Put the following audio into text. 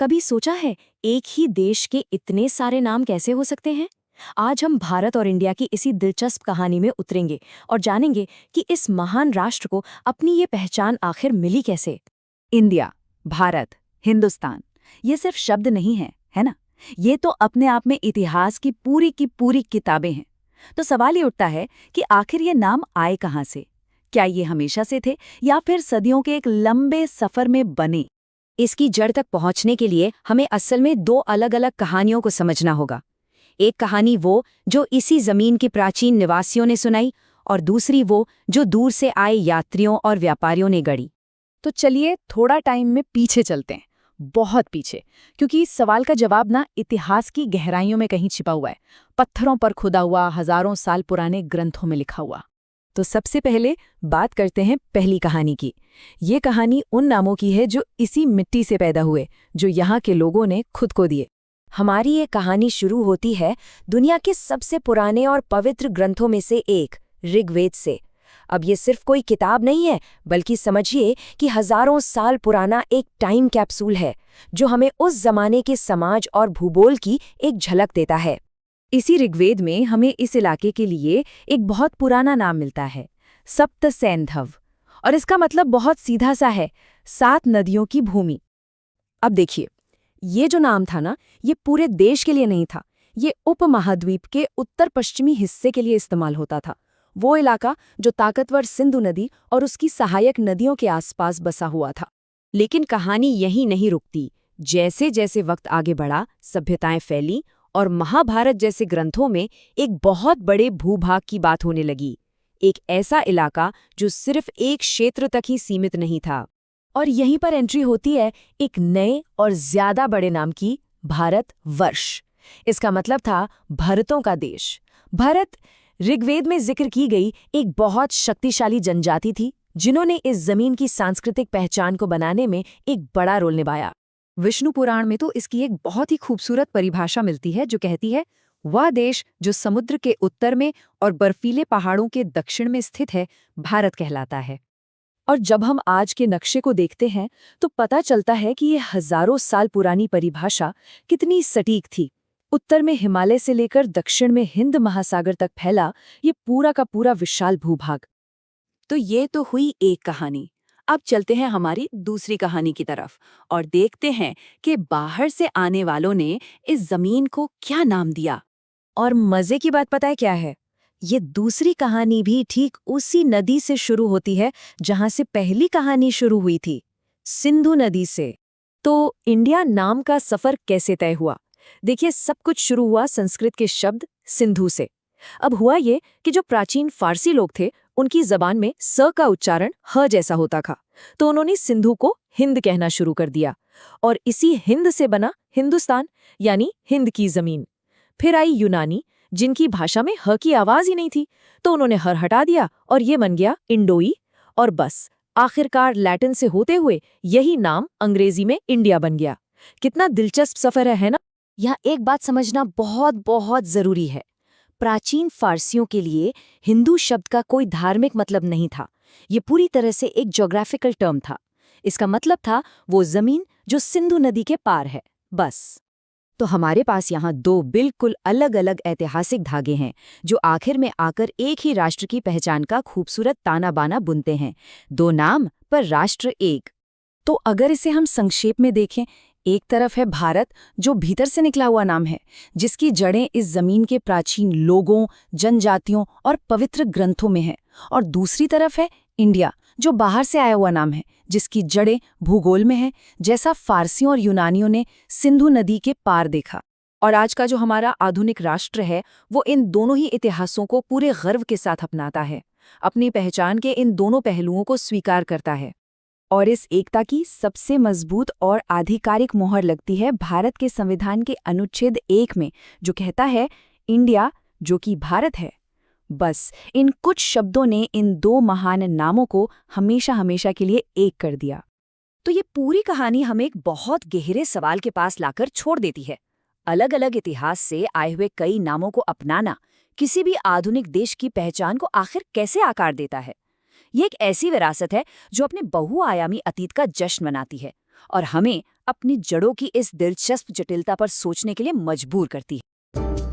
कभी सोचा है एक ही देश के इतने सारे नाम कैसे हो सकते हैं? आज हम भारत और इंडिया की इसी दिलचस्प कहानी में उतरेंगे और जानेंगे कि इस महान राष्ट्र को अपनी ये पहचान आखिर मिली कैसे। इंडिया, भारत, हिंदुस्तान, ये सिर्फ शब्द नहीं है ना? ये तो अपने आप में इतिहास की पूरी किताबें हैं। तो सवाल ये उठता है कि आखिर ये नाम आए कहाँ से? क्या ये हमेशा से थे या फिर सदियों के एक लंबे सफर में बने? इसकी जड़ तक पहुंचने के लिए हमें असल में दो अलग अलग कहानियों को समझना होगा। एक कहानी वो जो इसी जमीन के प्राचीन निवासियों ने सुनाई और दूसरी वो जो दूर से आए यात्रियों और व्यापारियों ने गढ़ी। तो चलिए थोड़ा टाइम में पीछे चलते हैं, बहुत पीछे, क्योंकि इस सवाल का जवाब ना इतिहास की गहराइयों में कहीं छिपा हुआ है, पत्थरों पर खुदा हुआ, हजारों साल पुराने ग्रंथों में लिखा हुआ। तो सबसे पहले बात करते हैं पहली कहानी की। ये कहानी उन नामों की है जो इसी मिट्टी से पैदा हुए, जो यहाँ के लोगों ने खुद को दिए। हमारी ये कहानी शुरू होती है दुनिया के सबसे पुराने और पवित्र ग्रंथों में से एक, ऋग्वेद से। अब ये सिर्फ कोई किताब नहीं है, बल्कि समझिए कि हजारों साल पुराना एक टाइम कैप्सूल है, जो हमें उस जमाने के समाज और भूगोल की एक झलक देता है। इसी ऋग्वेद में हमें इस इलाके के लिए एक बहुत पुराना नाम मिलता है, सप्त सैंधव, और इसका मतलब बहुत सीधा सा है, 7 नदियों की भूमि। अब देखिए, ये जो नाम था ना, ये पूरे देश के लिए नहीं था। ये उपमहाद्वीप के उत्तर पश्चिमी हिस्से के लिए इस्तेमाल होता था। वो इलाका जो ताकतवर सिंधु नदी और उसकी सहायक नदियों के आसपास बसा हुआ था। लेकिन कहानी यहीं नहीं रुकती। जैसे जैसे वक्त आगे बढ़ा, सभ्यताएं फैली और महाभारत जैसे ग्रंथों में एक बहुत बड़े भूभाग की बात होने लगी। एक ऐसा इलाका जो सिर्फ एक क्षेत्र तक ही सीमित नहीं था। और यहीं पर एंट्री होती है एक नए और ज्यादा बड़े नाम की, भारतवर्ष। इसका मतलब था भरतों का देश। भरत ऋग्वेद में जिक्र की गई एक बहुत शक्तिशाली जनजाति थी, जिन्होंने इस जमीन की सांस्कृतिक पहचान को बनाने में एक बड़ा रोल निभाया। विष्णु पुराण में तो इसकी एक बहुत ही खूबसूरत परिभाषा मिलती है, जो कहती है, वह देश जो समुद्र के उत्तर में और बर्फीले पहाड़ों के दक्षिण में स्थित है, भारत कहलाता है। और जब हम आज के नक्शे को देखते हैं तो पता चलता है कि ये हजारों साल पुरानी परिभाषा कितनी सटीक थी। उत्तर में हिमालय से लेकर दक्षिण में हिंद महासागर तक फैला ये पूरा का पूरा विशाल भूभाग। तो ये तो हुई एक कहानी। अब चलते हैं हमारी दूसरी कहानी की तरफ और देखते हैं कि बाहर से आने वालों ने इस जमीन को क्या नाम दिया। और मजे की बात पता है क्या है? ये दूसरी कहानी भी ठीक उसी नदी से शुरू होती है जहां से पहली कहानी शुरू हुई थी, सिंधु नदी से। तो इंडिया नाम का सफर कैसे तय हुआ? देखिए, सब कुछ शुरू हुआ संस्कृत के शब्द सिंधु से। अब हुआ ये कि जो प्राचीन फारसी लोग थे, उनकी जबान में स का उच्चारण ह जैसा होता था, तो उन्होंने सिंधु को हिंद कहना शुरू कर दिया और इसी हिंद से बना हिंदुस्तान, यानी हिंद की जमीन। फिर आई यूनानी, जिनकी भाषा में ह की आवाज ही नहीं थी, तो उन्होंने हर हटा दिया और ये बन गया इंडोई। और बस आखिरकार लैटिन से होते हुए यही नाम अंग्रेजी में इंडिया बन गया। कितना दिलचस्प सफर है ना? यहाँ एक बात समझना बहुत बहुत जरूरी है। प्राचीन फारसियों के लिए हिंदू शब्द का कोई धार्मिक मतलब नहीं था। ये पूरी तरह से एक ज्योग्राफिकल टर्म था। इसका मतलब था वो जमीन जो सिंधु नदी के पार है, बस। तो हमारे पास यहाँ दो बिल्कुल अलग अलग ऐतिहासिक धागे हैं, जो आखिर में आकर एक ही राष्ट्र की पहचान का खूबसूरत ताना बाना बुनते हैं। दो नाम पर राष्ट्र एक। तो अगर इसे हम संक्षेप में देखें, एक तरफ है भारत, जो भीतर से निकला हुआ नाम है, जिसकी जड़ें इस जमीन के प्राचीन लोगों, जनजातियों और पवित्र ग्रंथों में है। और दूसरी तरफ है इंडिया, जो बाहर से आया हुआ नाम है, जिसकी जड़ें भूगोल में है, जैसा फारसियों और यूनानियों ने सिंधु नदी के पार देखा। और आज का जो हमारा आधुनिक राष्ट्र है, वो इन दोनों ही इतिहासों को पूरे गर्व के साथ अपनाता है, अपनी पहचान के इन दोनों पहलुओं को स्वीकार करता है। और इस एकता की सबसे मजबूत और आधिकारिक मोहर लगती है भारत के संविधान के अनुच्छेद 1 में, जो कहता है, इंडिया जो कि भारत है। बस इन कुछ शब्दों ने इन दो महान नामों को हमेशा हमेशा के लिए एक कर दिया। तो ये पूरी कहानी हमें एक बहुत गहरे सवाल के पास लाकर छोड़ देती है। अलग अलग इतिहास से आए हुए कई नामों को अपनाना किसी भी आधुनिक देश की पहचान को आखिर कैसे आकार देता है? ये एक ऐसी विरासत है जो अपने बहुआयामी अतीत का जश्न मनाती है और हमें अपनी जड़ों की इस दिलचस्प जटिलता पर सोचने के लिए मजबूर करती है।